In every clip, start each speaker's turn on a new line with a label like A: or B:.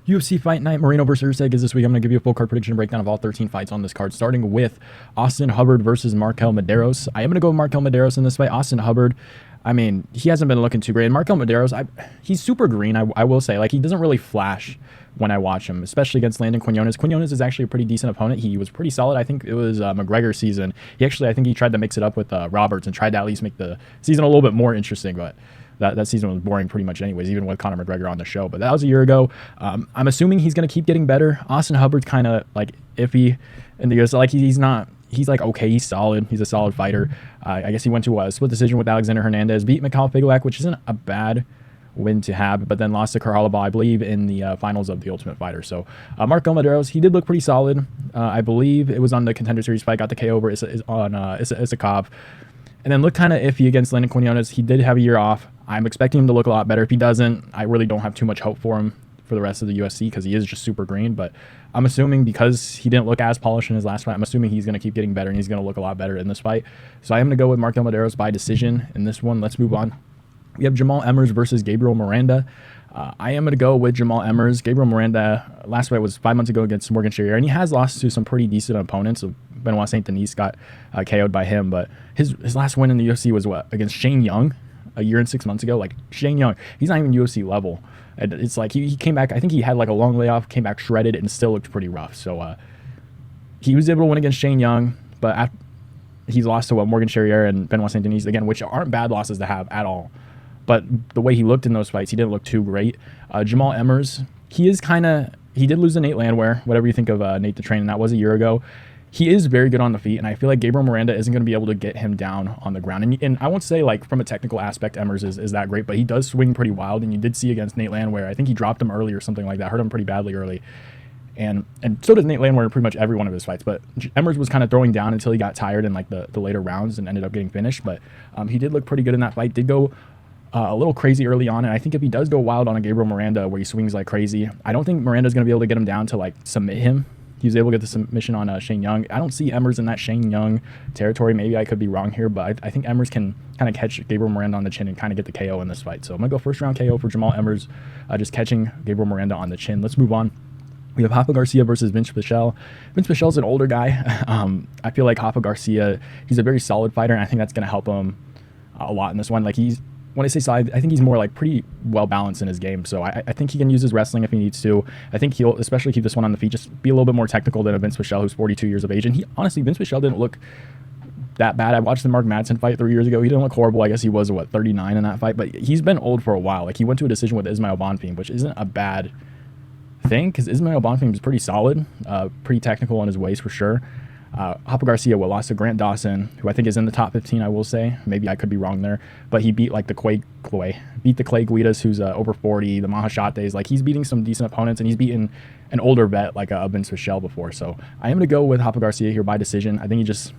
A: UFC Fight Night, Moreno versus Erceg is this week. I'm going to give you a full card prediction and breakdown of all 13 fights on this card, starting with Austin Hubbard versus MarQuel Mederos. I am going to go with MarQuel Mederos in this fight. Austin Hubbard, I mean, he hasn't been looking too great. And MarQuel Mederos, he's super green, I will say. Like, he doesn't really flash when I watch him, especially against Landon Quinones. Quinones is actually a pretty decent opponent. He was pretty solid. I think it was McGregor season. I think he tried to mix it up with Roberts and tried to at least make the season a little bit more interesting, but that season was boring pretty much anyways, even with Conor McGregor on the show. But that was a year ago. I'm assuming he's going to keep getting better. Austin Hubbard's kind of like iffy in the US. Like, he's like, okay, he's solid. He's a solid fighter. I guess he went to a split decision with Alexander Hernandez, beat Mikhail Figulak, which isn't a bad win to have, but then lost to Carhalaba, I believe, in the finals of the Ultimate Fighter. So MarQuel Mederos, he did look pretty solid. I believe it was on the Contender Series fight, got the KO over on Isakov. And then looked kind of iffy against Landon Quinones. He did have a year off. I'm expecting him to look a lot better. If he doesn't, I really don't have too much hope for him for the rest of the UFC because he is just super green. But I'm assuming because he didn't look as polished in his last fight, I'm assuming he's going to keep getting better and he's going to look a lot better in this fight. So I am going to go with MarQuel Mederos by decision in this one. Let's move on. We have Jamall Emmers versus Gabriel Miranda. I am going to go with Jamall Emmers. Gabriel Miranda, last fight was 5 months ago against Morgan Chairez, and he has lost to some pretty decent opponents. So Benoit Saint Denis got KO'd by him, but his last win in the UFC was what? Against Shane Young a year and 6 months ago. Like, Shane Young, he's not even UFC level. And it's like he came back, I think he had like a long layoff, came back shredded, and still looked pretty rough. So he was able to win against Shane Young, but he's lost to Morgan Chairez and Benoit Saint Denis again, which aren't bad losses to have at all. But the way he looked in those fights, he didn't look too great. Jamall Emmers, he did lose to Nate Landwehr, whatever you think of Nate the Train, and that was a year ago. He is very good on the feet, and I feel like Gabriel Miranda isn't going to be able to get him down on the ground. And I won't say, like, from a technical aspect, Emmers is that great, but he does swing pretty wild, and you did see against Nate Landwehr. I think he dropped him early or something like that, hurt him pretty badly early. And so does Nate Landwehr in pretty much every one of his fights. But Emmers was kind of throwing down until he got tired in, like, the later rounds and ended up getting finished. But he did look pretty good in that fight. Did go a little crazy early on, and I think if he does go wild on a Gabriel Miranda where he swings like crazy, I don't think Miranda's going to be able to get him down to, like, submit him. He was able to get the submission on Shane Young. I don't see Emmers in that Shane Young territory. Maybe I could be wrong here, but I think Emmers can kind of catch Gabriel Miranda on the chin and kind of get the KO in this fight. So I'm going to go first round KO for Jamall Emmers, just catching Gabriel Miranda on the chin. Let's move on. We have Rafa Garcia versus Vinc Pichel. Vinc Pichel's an older guy. I feel like Rafa Garcia, he's a very solid fighter, and I think that's going to help him a lot in this one. Like, when I say solid, I think he's more like pretty well balanced in his game. So I think he can use his wrestling if he needs to. I think he'll especially keep this one on the feet, just be a little bit more technical than a Vinc Pichel, who's 42 years of age. And honestly, Vinc Pichel didn't look that bad. I watched the Mark Madsen fight 3 years ago. He didn't look horrible. I guess he was, 39 in that fight. But he's been old for a while. Like, he went to a decision with Ismail Bonfim, which isn't a bad thing because Ismail Bonfim is pretty solid, pretty technical in his ways for sure. Rafa Garcia lost to Grant Dawson, who I think is in the top 15, I will say. Maybe I could be wrong there. But he beat, like, the Clay Guidas, who's over 40, the Mahashates. Like, he's beating some decent opponents, and he's beaten an older vet like Vinc Pichel before. So I am going to go with Rafa Garcia here by decision. I think he just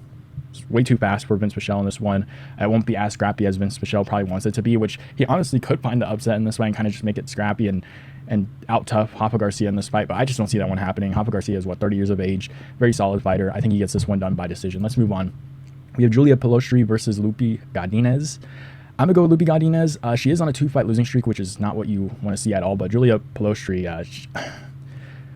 A: way too fast for Vinc Pichel in this one. It won't be as scrappy as Vinc Pichel probably wants it to be, which he honestly could find the upset in this way and kind of just make it scrappy and out tough Rafa Garcia in this fight, but I just don't see that one happening. Rafa Garcia is 30 years of age, very solid fighter. I think he gets this one done by decision. Let's move on. We have Julia Polastri versus Lupita Godinez. I'm gonna go with Lupita Godinez. She is on a 2-fight losing streak, which is not what you want to see at all. But Julia Polastri,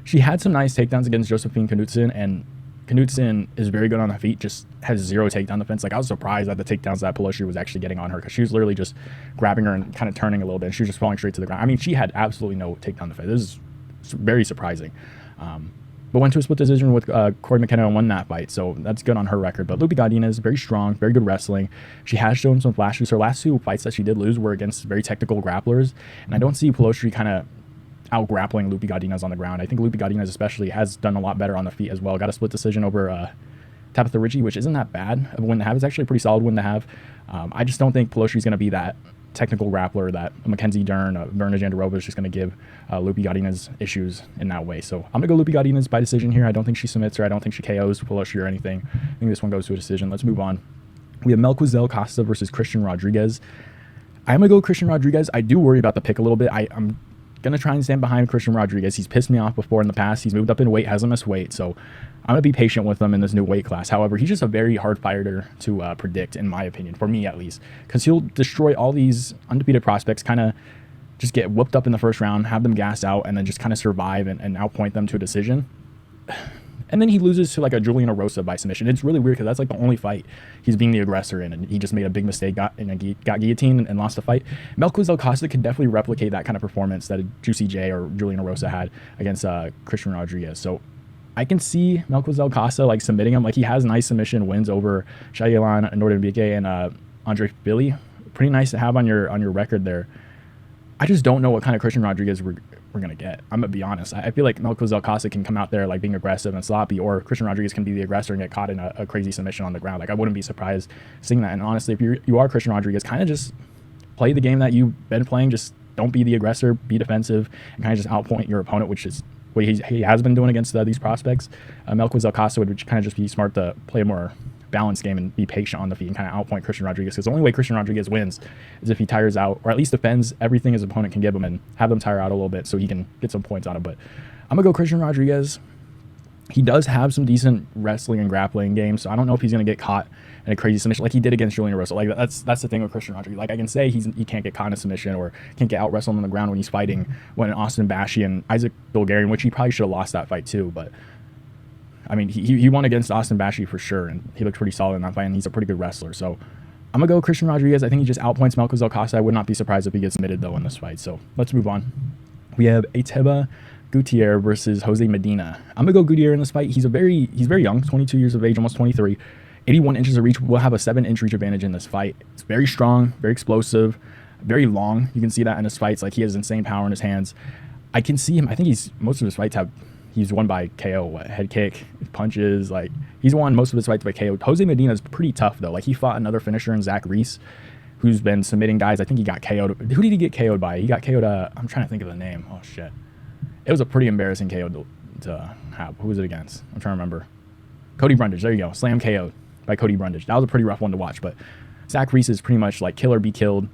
A: she had some nice takedowns against Josephine Knudsen, and Knudsen is very good on the feet, just has zero takedown defense. Like, I was surprised at the takedowns that Polastri was actually getting on her because she was literally just grabbing her and kind of turning a little bit, and she was just falling straight to the ground. I mean, she had absolutely no takedown defense. This is very surprising. But went to a split decision with Corey McKenna and won that fight, so that's good on her record. But Lupita Godinez, very strong, very good wrestling. She has shown some flashes. Her last 2 fights that she did lose were against very technical grapplers, and I don't see Polastri kind of out-grappling Lupita Godinez on the ground. I think Lupita Godinez especially has done a lot better on the feet as well. Got a split decision over Tabitha Ricci, which isn't that bad of a win to have. It's actually a pretty solid win to have. I just don't think Polostri's going to be that technical grappler that Mackenzie Dern, Verna Jandarova is just going to give Lupita Godinez issues in that way. So I'm going to go Lupita Godinez by decision here. I don't think she submits her. I don't think she KOs Polastri or anything. I think this one goes to a decision. Let's move on. We have Melquizael Costa versus Christian Rodriguez. I'm going to go with Christian Rodriguez. I do worry about the pick a little bit. I'm going to try and stand behind Christian Rodriguez. He's pissed me off before in the past. He's moved up in weight, hasn't missed weight. So I'm going to be patient with him in this new weight class. However, he's just a very hard fighter to predict, in my opinion, for me at least, because he'll destroy all these undefeated prospects, kind of just get whooped up in the first round, have them gas out, and then just kind of survive and outpoint them to a decision. And then he loses to like a Julian Rosa by submission. It's really weird because that's like the only fight he's being the aggressor in, and he just made a big mistake, got guillotined and lost the fight. Melquizael Costa could definitely replicate that kind of performance that Juicy J or Julian Rosa had against Christian Rodriguez. So I can see Melquizael Costa like submitting him. Like he has nice submission wins over Shayilan, Nordin and Andre Billy. Pretty nice to have on your record there. I just don't know what kind of Christian Rodriguez we're going to get. I'm going to be honest. I feel like Melquizael Costa can come out there like being aggressive and sloppy, or Christian Rodriguez can be the aggressor and get caught in a crazy submission on the ground. Like I wouldn't be surprised seeing that. And honestly, if you are Christian Rodriguez, kind of just play the game that you've been playing. Just don't be the aggressor, be defensive, and kind of just outpoint your opponent, which is what he has been doing against these prospects. Melquizael Costa would kind of just be smart to play a more balanced game and be patient on the feet and kind of outpoint Christian Rodriguez, because the only way Christian Rodriguez wins is if he tires out, or at least defends everything his opponent can give him and have them tire out a little bit so he can get some points on him. But I'm gonna go Christian Rodriguez. He does have some decent wrestling and grappling games, so I don't know if he's gonna get caught in a crazy submission like he did against Julian Rosa. Like that's the thing with Christian Rodriguez. Like I can say he can't get caught in a submission or can't get out wrestled on the ground when he's fighting when Austin Bashi and Isaac Bulgarian, which he probably should have lost that fight too, but I mean, he won against Austin Bashi for sure, and he looked pretty solid in that fight, and he's a pretty good wrestler. So I'm going to go Christian Rodriguez. I think he just outpoints Melquizael Costa. I would not be surprised if he gets submitted, though, in this fight. So let's move on. We have Ateba Gautier versus Jose Medina. I'm going to go Gautier in this fight. He's very young, 22 years of age, almost 23. 81 inches of reach. We'll have a 7-inch reach advantage in this fight. It's very strong, very explosive, very long. You can see that in his fights. Like, he has insane power in his hands. I can see him. I think most of his fights he's won by KO, head kick, punches. Like he's won most of his fights by KO. Jose Medina is pretty tough though. Like he fought another finisher in Zach Reese, who's been submitting guys. I think he got KO'd. Who did he get KO'd by? He got KO'd. I'm trying to think of the name. Oh shit, it was a pretty embarrassing KO to have. Who was it against? I'm trying to remember. Cody Brundage. There you go. Slam KO'd by Cody Brundage. That was a pretty rough one to watch. But Zach Reese is pretty much like kill or be killed.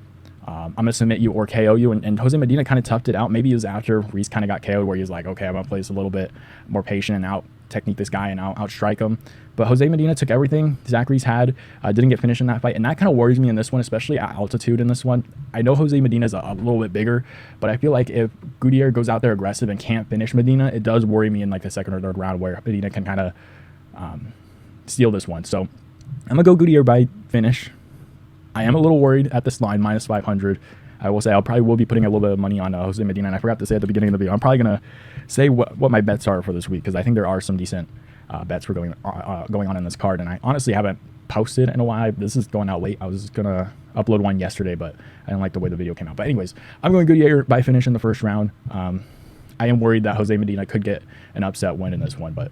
A: I'm going to submit you or KO you. And Jose Medina kind of toughed it out. Maybe it was after Reese kind of got KO'd where he was like, okay, I'm going to play this a little bit more patient and out-technique this guy and out-strike him. But Jose Medina took everything Zach Reese had, didn't get finished in that fight. And that kind of worries me in this one, especially at altitude in this one. I know Jose Medina is a little bit bigger, but I feel like if Gautier goes out there aggressive and can't finish Medina, it does worry me in like the second or third round where Medina can kind of steal this one. So I'm going to go Gautier by finish. I am a little worried at this line, minus 500. I will say I probably will be putting a little bit of money on Jose Medina, and I forgot to say at the beginning of the video, I'm probably going to say what my bets are for this week, because I think there are some decent bets for going on in this card, and I honestly haven't posted in a while. This is going out late. I was going to upload one yesterday, but I didn't like the way the video came out. But anyways, I'm going Gautier by finish in the first round. I am worried that Jose Medina could get an upset win in this one, but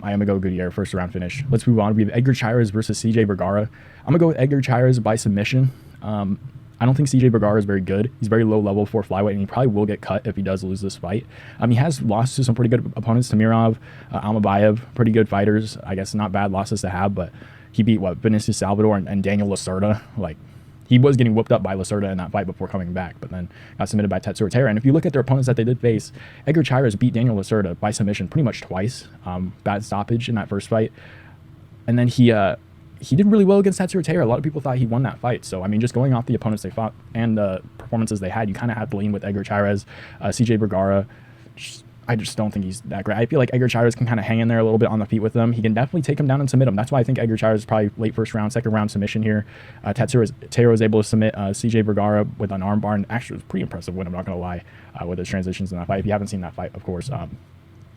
A: I am going to go Gautier first round finish. Let's move on. We have Edgar Chairez versus CJ Vergara. I'm going to go with Edgar Chairez by submission. I don't think CJ Vergara is very good. He's very low level for flyweight, and he probably will get cut if he does lose this fight. He has lost to some pretty good opponents, Tamirov, Almabayev, pretty good fighters. I guess not bad losses to have, but he beat Vinicius Salvador and Daniel Lacerda. Like, he was getting whooped up by Lacerda in that fight before coming back, but then got submitted by Tetsuo Terra. And if you look at their opponents that they did face, Edgar Chairez beat Daniel Lacerda by submission pretty much twice. Bad stoppage in that first fight. And then he did really well against Tetsuo Terra. A lot of people thought he won that fight. So, I mean, just going off the opponents they fought and the performances they had, you kind of have to lean with Edgar Chairez. CJ Vergara, I just don't think he's that great. I feel like Edgar Chairez can kind of hang in there a little bit on the feet with them. He can definitely take him down and submit him. That's why I think Edgar Chairez is probably late first round, second round submission here. Tetsuo Terra was able to submit CJ Vergara with an armbar, and actually it was a pretty impressive win, I'm not going to lie, with his transitions in that fight. If you haven't seen that fight, of course.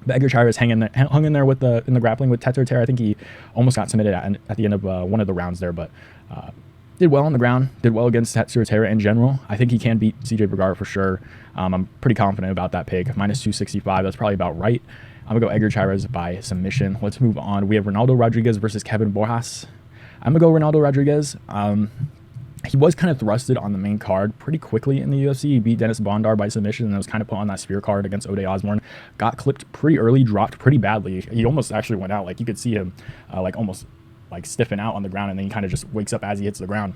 A: But Edgar Chairez hung in there with in the grappling with Tetsuo Terra. I think he almost got submitted at the end of one of the rounds there, but did well on the ground, did well against Tetsuo Terra in general. I think he can beat CJ Vergara for sure. I'm pretty confident about that pick. Minus 265, that's probably about right. I'm going to go Edgar Chairez by submission. Let's move on. We have Ronaldo Rodriguez versus Kevin Borjas. I'm going to go Ronaldo Rodriguez. He was kind of thrusted on the main card pretty quickly in the UFC. He beat Dennis Bondar by submission and was kind of put on that spear card against Ode Osborne. Got clipped pretty early, dropped pretty badly. He almost actually went out. Like, you could see him almost stiffen out on the ground, and then he kind of just wakes up as he hits the ground.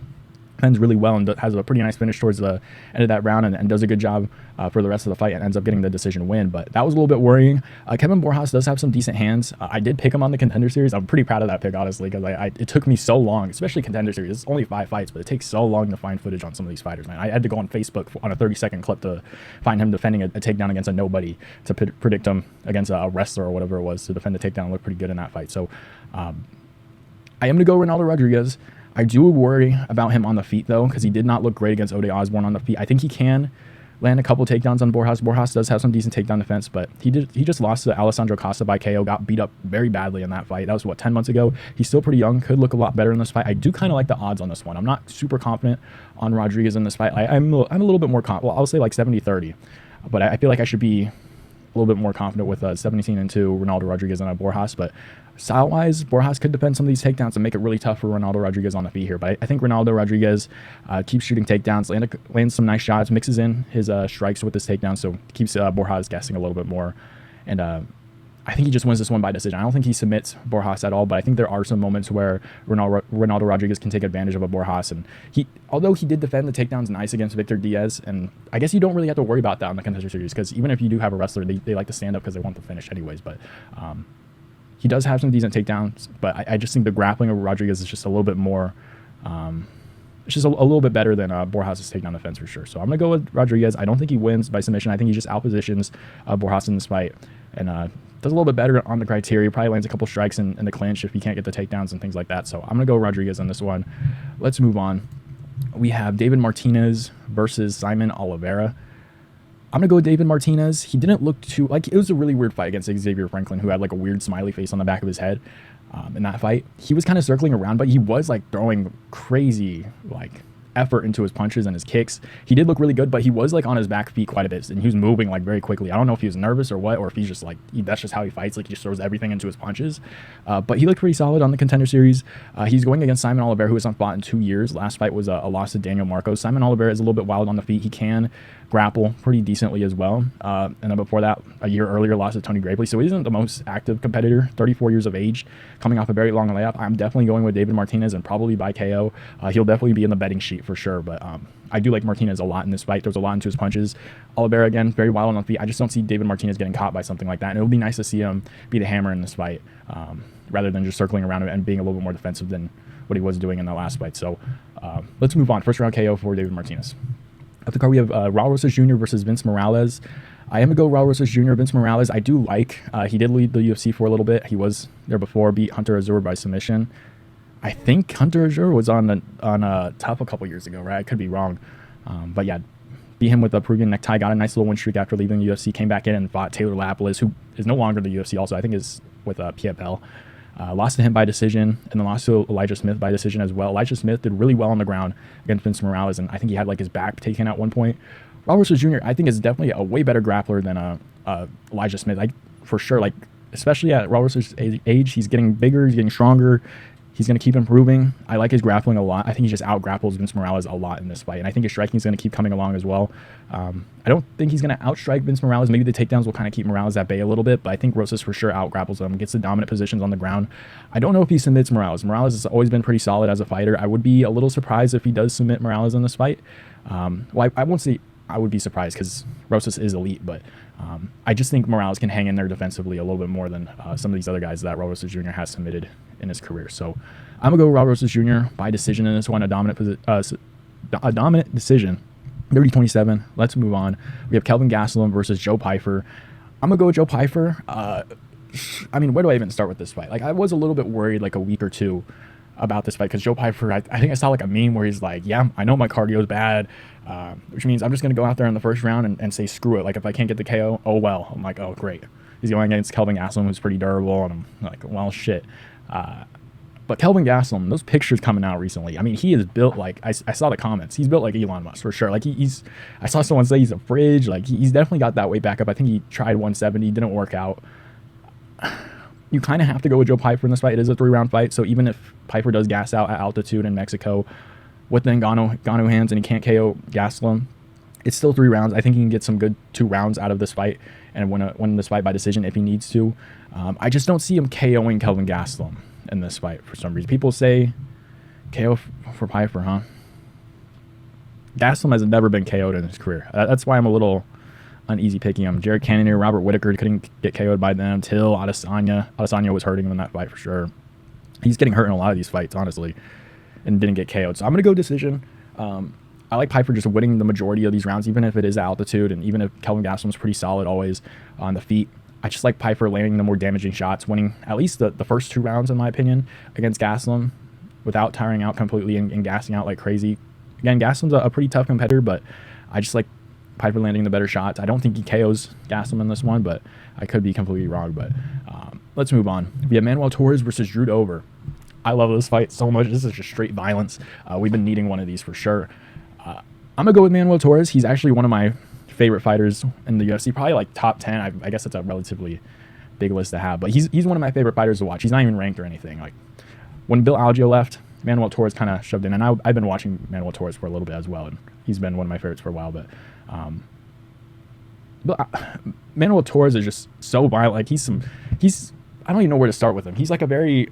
A: defends really well and has a pretty nice finish towards the end of that round, and does a good job for the rest of the fight and ends up getting the decision win. But that was a little bit worrying. Kevin Borjas does have some decent hands. I did pick him on the Contender Series. I'm pretty proud of that pick, honestly, because it took me so long, especially Contender Series. It's only 5 fights, but it takes so long to find footage on some of these fighters, man. I had to go on Facebook on a 30-second clip to find him defending a takedown against a nobody to predict him against a wrestler or whatever it was to defend the takedown and look pretty good in that fight. So I am going to go Ronaldo Rodriguez. I do worry about him on the feet, though, because he did not look great against Ode Osborne on the feet. I think he can land a couple takedowns on Borjas. Borjas does have some decent takedown defense, but he just lost to Alessandro Costa by KO, got beat up very badly in that fight. That was, 10 months ago? He's still pretty young, could look a lot better in this fight. I do kind of like the odds on this one. I'm not super confident on Rodriguez in this fight. I'm a little bit more confident. Well, I'll say like 70-30, but I feel like I should be a little bit more confident with 17-2 Ronaldo Rodriguez and Borjas. But style-wise, Borjas could defend some of these takedowns and make it really tough for Ronaldo Rodriguez on the feet here. But I think Ronaldo Rodriguez keeps shooting takedowns, lands some nice shots, mixes in his strikes with his takedowns, so keeps Borjas guessing a little bit more. And I think he just wins this one by decision. I don't think he submits Borjas at all, but I think there are some moments where Ronaldo Rodriguez can take advantage of a Borjas. And although he did defend the takedowns nice against Victor Diaz, and I guess you don't really have to worry about that in the Contender Series, because even if you do have a wrestler, they like to stand up because they want the finish anyways. But he does have some decent takedowns, but I just think the grappling of Rodriguez is just a little bit more, it's just a little bit better than Borjas' takedown defense for sure. So I'm going to go with Rodriguez. I don't think he wins by submission. I think he just outpositions Borjas in this fight and does a little bit better on the criteria. Probably lands a couple strikes in the clinch if he can't get the takedowns and things like that. So I'm going to go Rodriguez on this one. Let's move on. We have David Martinez versus Simon Oliveira. I'm going to go with David Martinez. He didn't look too... it was a really weird fight against Xavier Franklin, who had a weird smiley face on the back of his head in that fight. He was kind of circling around, but he was throwing crazy effort into his punches and his kicks. He did look really good, but he was on his back feet quite a bit, and he was moving very quickly. I don't know if he was nervous or what, or if he's just that's just how he fights. He just throws everything into his punches. But he looked pretty solid on the Contender Series. He's going against Simon Oliveira, who hasn't fought in 2 years. Last fight was a loss to Daniel Marcos. Simon Oliveira is a little bit wild on the feet. He can grapple pretty decently as well. And then before that, a year earlier, lost to Tony Gravely. So he isn't the most active competitor, 34 years of age, coming off a very long layup. I'm definitely going with David Martinez, and probably by KO. He'll definitely be in the betting sheet for sure, but I do like Martinez a lot in this fight. There's a lot into his punches. Oliveira, again, very wild on the feet. I just don't see David Martinez getting caught by something like that, and it would be nice to see him be the hammer in this fight rather than just circling around and being a little bit more defensive than what he was doing in the last fight. So let's move on. First round KO for David Martinez. At the card, we have Raul Rosas Jr. versus Vince Morales. I am going to go Raul Rosas Jr. Vince Morales, I do like. He did lead the UFC for a little bit. He was there before, beat Hunter Azure by submission. I think Hunter Azure was on top a couple years ago, right? I could be wrong. But yeah, beat him with a Peruvian necktie, got a nice little win streak after leaving the UFC, came back in and fought Taylor Lapilus, who is no longer in the UFC also, I think is with Pichel. Lost to him by decision, and then lost to Elijah Smith by decision as well. Elijah Smith did really well on the ground against Vince Morales, and I think he had his back taken at one point. Raul Rosas Jr., I think, is definitely a way better grappler than Elijah Smith, for sure. Especially at Raul Rosas' age, he's getting bigger, he's getting stronger. He's going to keep improving. I like his grappling a lot. I think he just out-grapples Vince Morales a lot in this fight, and I think his striking is going to keep coming along as well. I don't think he's going to outstrike Vince Morales. Maybe the takedowns will kind of keep Morales at bay a little bit, but I think Rosas for sure out-grapples him, gets the dominant positions on the ground. I don't know if he submits Morales. Morales has always been pretty solid as a fighter. I would be a little surprised if he does submit Morales in this fight. Well, I won't say I would be surprised because Rosas is elite, but I just think Morales can hang in there defensively a little bit more than some of these other guys that Raul Rosas Jr. has submitted in his career. So I'm going to go Raul Rosas Jr. by decision in this one, a dominant decision, 30-27. Let's move on. We have Kelvin Gastelum versus Joe Pyfer. I'm going to go with Joe Pyfer. I mean, where do I even start with this fight? I was a little bit worried a week or two about this fight because Joe Pyfer, I think I saw a meme where he's yeah, I know my cardio is bad, which means I'm just going to go out there in the first round and say screw it. If I can't get the KO, oh well. I'm oh great. He's going against Kelvin Gastelum, who's pretty durable, and I'm well shit. But Kelvin Gastelum, those pictures coming out recently, I mean, he is built I saw the comments. He's built like Elon Musk for sure. I saw someone say he's a fridge. He's definitely got that weight back up. I think he tried 170, didn't work out. You kind of have to go with Joe Pyfer in this fight. It is a 3-round fight, so even if Pyfer does gas out at altitude in Mexico with the Ngannou hands and he can't KO Gastelum, it's still 3 rounds. I think he can get some good 2 rounds out of this fight and win this fight by decision if he needs to. I just don't see him KOing Kelvin Gastelum in this fight for some reason. People say KO for Pyfer, huh? Gastelum has never been KO'd in his career. That's why I'm a little uneasy picking him. Jared Cannonier, Robert Whitaker couldn't get KO'd by them. Till Adesanya. Adesanya was hurting him in that fight for sure. He's getting hurt in a lot of these fights, honestly, and didn't get KO'd. So I'm going to go decision. I like Piper just winning the majority of these rounds, even if it is altitude, and even if Kelvin Gastelum's pretty solid always on the feet. I just like Piper landing the more damaging shots, winning at least the first 2 rounds, in my opinion, against Gastelum without tiring out completely and gassing out like crazy. Again, Gastelum's a pretty tough competitor, but I just like Piper landing the better shots. I don't think he KOs Gastelum in this one, but I could be completely wrong. But let's move on. We have Manuel Torres versus Drew Dober. I love this fight so much. This is just straight violence. We've been needing one of these for sure. I'm going to go with Manuel Torres. He's actually one of my favorite fighters in the UFC, probably like top 10. I guess it's a relatively big list to have, but he's one of my favorite fighters to watch. He's not even ranked or anything. Like when Bill Algeo left, Manuel Torres kind of shoved in, and I've been watching Manuel Torres for a little bit as well, and he's been one of my favorites for a while. But Manuel Torres is just so violent. Like he's I don't even know where to start with him. He's like a very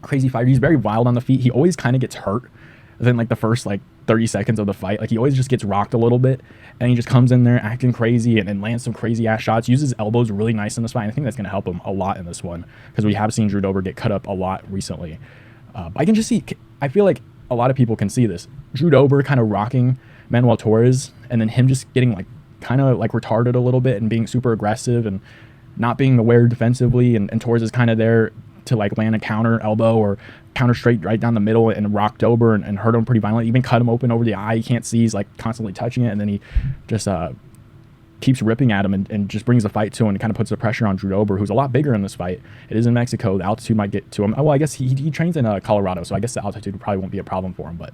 A: crazy fighter. He's very wild on the feet. He always kind of gets hurt within like the first like 30 seconds of the fight. Like he always just gets rocked a little bit, and he just comes in there acting crazy and lands some crazy ass shots. Uses elbows really nice in this fight. And I think that's going to help him a lot in this one, because we have seen Drew Dober get cut up a lot recently. I can just see, I feel like a lot of people can see this. Drew Dober kind of rocking Manuel Torres, and then him just getting like kind of like retarded a little bit and being super aggressive and not being aware defensively. And Torres is kind of there to like land a counter elbow or counter straight right down the middle and rock Dober and hurt him pretty violently. Even cut him open over the eye. You can't see. He's like constantly touching it, and then he just keeps ripping at him and just brings the fight to him and kind of puts the pressure on Drew Dober, who's a lot bigger in this fight. It is in Mexico. The altitude might get to him. Oh, well, I guess he trains in Colorado, so I guess the altitude probably won't be a problem for him. But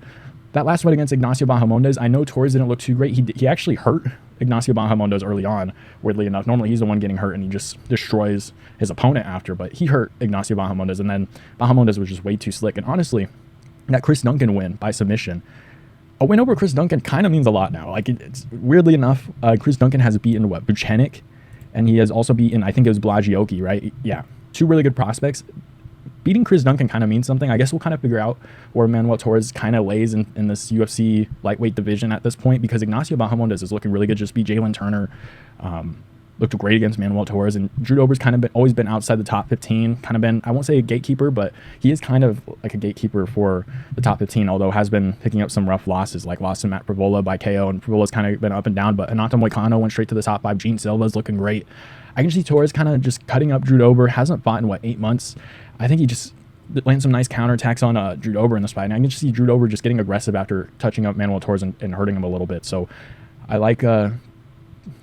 A: that last fight against Ignacio Bahamondes, I know Torres didn't look too great. He actually hurt Ignacio Bahamondes early on, weirdly enough. Normally he's the one getting hurt, and he just destroys his opponent after, but he hurt Ignacio Bahamondes, and then Bahamondes was just way too slick. And honestly, that Chris Duncan win by submission, a win over Chris Duncan kind of means a lot now. Like it's weirdly enough, Chris Duncan has beaten Buchanek, and he has also beaten, I think it was Blagioki, right? Yeah, 2 really good prospects. Beating Chris Duncan kind of means something. I guess we'll kind of figure out where Manuel Torres kind of lays in this UFC lightweight division at this point, because Ignacio Bahamondes is looking really good. Just beat Jalen Turner. Looked great against Manuel Torres, and Drew Dober's kind of always been outside the top 15, kind of been, I won't say a gatekeeper, but he is kind of like a gatekeeper for the top 15, although has been picking up some rough losses, like lost to Matt Pravola by KO, and Pravola's kind of been up and down, but Renato Moicano went straight to the top 5. Gene Silva's looking great. I can see Torres kind of just cutting up Drew Dober. Hasn't fought in, 8 months? I think he just lands some nice counterattacks on Drew Dober in this fight, and I can just see Drew Dober just getting aggressive after touching up Manuel Torres and hurting him a little bit. So I like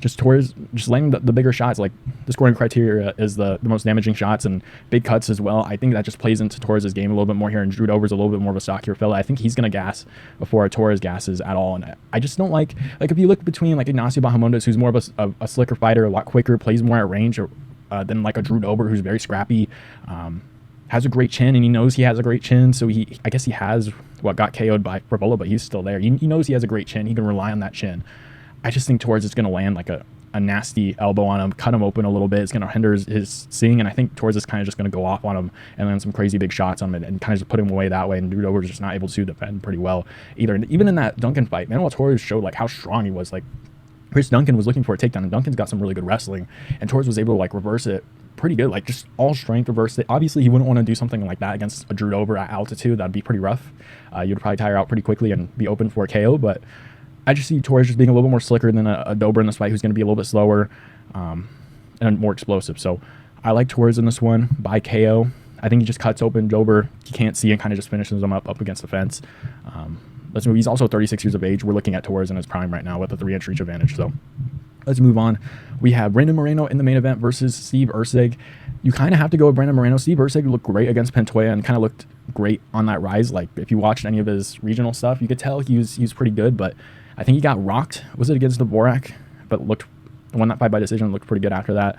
A: just Torres just landing the bigger shots. Like the scoring criteria is the most damaging shots and big cuts as well. I think that just plays into Torres' game a little bit more here, and Drew Dober's a little bit more of a stockier fella. I think he's going to gas before Torres gasses at all, and I just don't like if you look between like Ignacio Bahamondes, who's more of a slicker fighter, a lot quicker, plays more at range, than like a Drew Dober, who's very scrappy, has a great chin, and he knows he has a great chin, so I guess he has what got KO'd by Pravola, but he's still there. He knows he has a great chin. He can rely on that chin. I just think Torres is going to land like a nasty elbow on him, cut him open a little bit. It's going to hinder his seeing, and I think Torres is kind of just going to go off on him and land some crazy big shots on him and kind of just put him away that way, and Drew Dober is just not able to defend pretty well either. And even in that Duncan fight, Manuel Torres showed like how strong he was. Like Chris Duncan was looking for a takedown, and Duncan's got some really good wrestling, and Torres was able to like reverse it pretty good, like just all strength reverse it. Obviously he wouldn't want to do something like that against a Drew Dober at altitude. That'd be pretty rough. You'd probably tire out pretty quickly and be open for a KO, but I just see Torres just being a little bit more slicker than a Dober in this fight, who's going to be a little bit slower and more explosive. So I like Torres in this one by KO. I think he just cuts open Dober. He can't see and kind of just finishes him up against the fence. Let's move. He's also 36 years of age. We're looking at Torres in his prime right now with a 3-inch reach advantage. So let's move on. We have Brandon Moreno in the main event versus Steve Erceg. You kind of have to go with Brandon Moreno. Steve Erceg looked great against Pantoja and kind of looked great on that rise. Like if you watched any of his regional stuff, you could tell he was pretty good, but I think he got rocked. Was it against Dvorak? But won that fight by decision. Looked pretty good after that.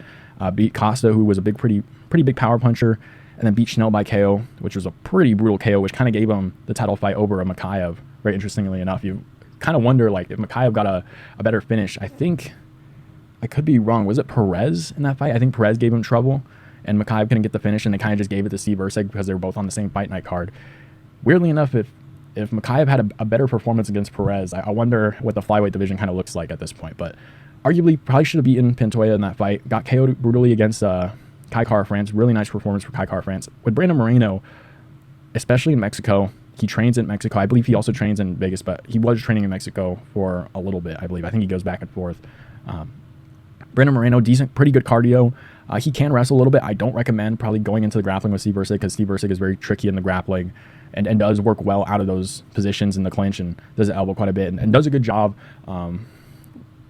A: Beat Costa, who was a pretty big power puncher, and then beat Schnell by KO, which was a pretty brutal KO, which kind of gave him the title fight over a Mikhaev. Very interestingly enough, you kind of wonder like if Mikhaev got a better finish. I think I could be wrong. Was it Perez in that fight? I think Perez gave him trouble, and Mikhaev couldn't get the finish, and they kind of just gave it to Steve Erceg because they were both on the same fight night card. Weirdly enough, if if Mikhaev had a better performance against Perez, I wonder what the flyweight division kind of looks like at this point. But arguably, probably should have beaten Pantoja in that fight. Got KO'd brutally against Kai Kara-France. Really nice performance for Kai Kara-France. With Brandon Moreno, especially in Mexico, he trains in Mexico. I believe he also trains in Vegas, but he was training in Mexico for a little bit, I believe. I think he goes back and forth. Brandon Moreno, decent, pretty good cardio. He can wrestle a little bit. I don't recommend probably going into the grappling with Steve Erceg because Steve Erceg is very tricky in the grappling and does work well out of those positions in the clinch and does the elbow quite a bit and does a good job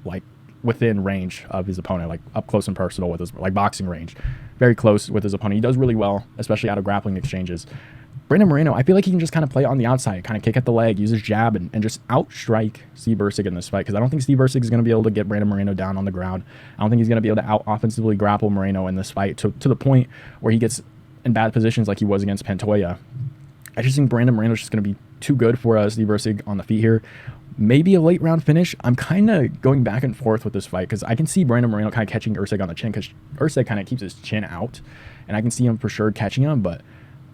A: like within range of his opponent, like up close and personal with his, like boxing range. Very close with his opponent. He does really well, especially out of grappling exchanges. Brandon Moreno, I feel like he can just kind of play on the outside, kind of kick at the leg, use his jab, and just outstrike Steve Erceg in this fight. Because I don't think Steve Erceg is going to be able to get Brandon Moreno down on the ground. I don't think he's going to be able to out-offensively grapple Moreno in this fight to the point where he gets in bad positions like he was against Pantoja. I just think Brandon Moreno is just going to be too good for Steve Erceg on the feet here. Maybe a late round finish. I'm kind of going back and forth with this fight because I can see Brandon Moreno kind of catching Erceg on the chin because Erceg kind of keeps his chin out. And I can see him for sure catching him, but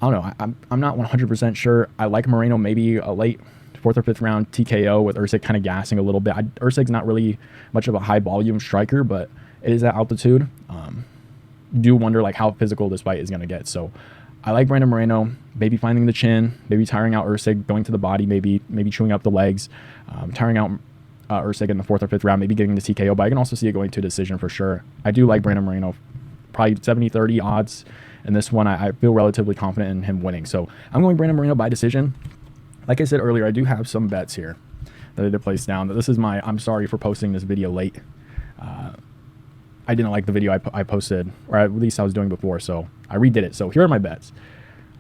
A: I don't know. I'm not 100% sure. I like Moreno maybe a late 4th or 5th round TKO with Erceg kind of gassing a little bit. Erceg's not really much of a high volume striker, but it is at altitude. Do wonder like how physical this fight is going to get. So I like Brandon Moreno, maybe finding the chin, maybe tiring out Erceg, going to the body, maybe chewing up the legs, tiring out Erceg in the 4th or 5th round, maybe getting the TKO. But I can also see it going to a decision for sure. I do like Brandon Moreno, probably 70-30 odds. And this one, I feel relatively confident in him winning. So I'm going Brandon Moreno by decision. Like I said earlier, I do have some bets here that I did place down. This is my, I'm sorry for posting this video late. I didn't like the video I posted, or at least I was doing before, so I redid it. So here are my bets.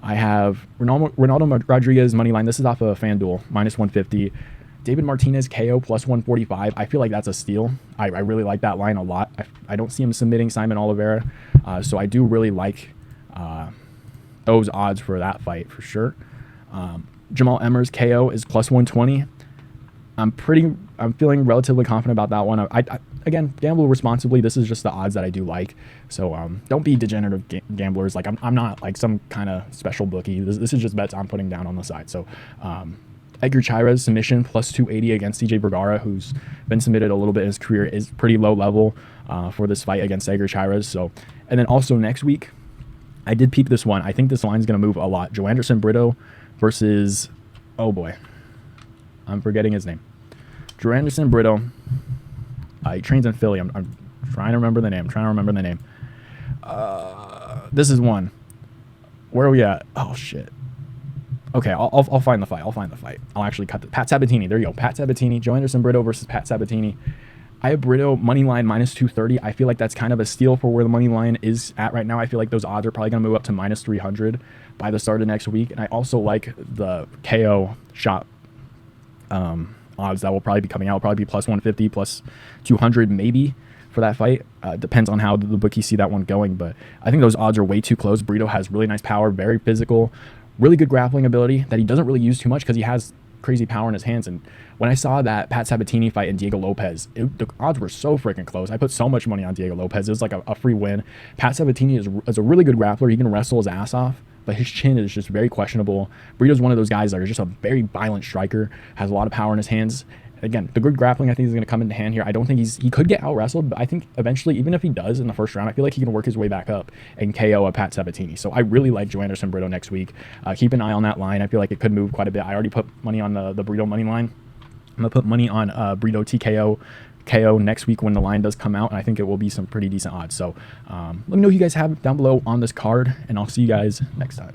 A: I have Ronaldo Rodriguez money line. This is off of FanDuel, -150. David Martinez KO +145. I feel like that's a steal. I really like that line a lot. I don't see him submitting Simon Oliveira, so I do really like those odds for that fight for sure. Jamall Emmers KO is +120. I'm feeling relatively confident about that one. Again, gamble responsibly. This is just the odds that I do like. So don't be degenerative gamblers. Like I'm not like some kind of special bookie. This is just bets I'm putting down on the side. So Edgar Chairez submission +280 against CJ Vergara, who's been submitted a little bit in his career, is pretty low level for this fight against Edgar Chairez. So, and then also next week, I did peep this one. I think this line's going to move a lot. Joanderson Brito versus, oh boy, I'm forgetting his name. Joanderson Brito. He trains in Philly. I'm trying to remember the name. This is one. Where are we at? Oh shit. Okay, I'll find the fight. I'll actually cut the Pat Sabatini. There you go. Pat Sabatini. Joanderson Brito versus Pat Sabatini. I have Brito money line -230. I feel like that's kind of a steal for where the money line is at right now. I feel like those odds are probably going to move up to -300 by the start of next week. And I also like the KO shot odds that will probably be coming out. Will probably be +150, +200 maybe for that fight. Depends on how the bookies see that one going. But I think those odds are way too close. Brito has really nice power, very physical, really good grappling ability that he doesn't really use too much because he has crazy power in his hands. And when I saw that Pat Sabatini fight and Diego Lopez, the odds were so freaking close. I put so much money on Diego Lopez. It was like a free win. Pat Sabatini is a really good grappler. He can wrestle his ass off, but his chin is just very questionable. Brito's one of those guys that are just a very violent striker, has a lot of power in his hands. Again, the good grappling I think is going to come into hand here. I don't think he could get out wrestled, but I think eventually, even if he does in the first round, I feel like he can work his way back up and KO a Pat Sabatini. So I really like Joanderson Brito next week. Keep an eye on that line. I feel like it could move quite a bit. I already put money on the Brito money line. I'm going to put money on Brito TKO KO next week when the line does come out, and I think it will be some pretty decent odds. So let me know who you guys have down below on this card, and I'll see you guys next time.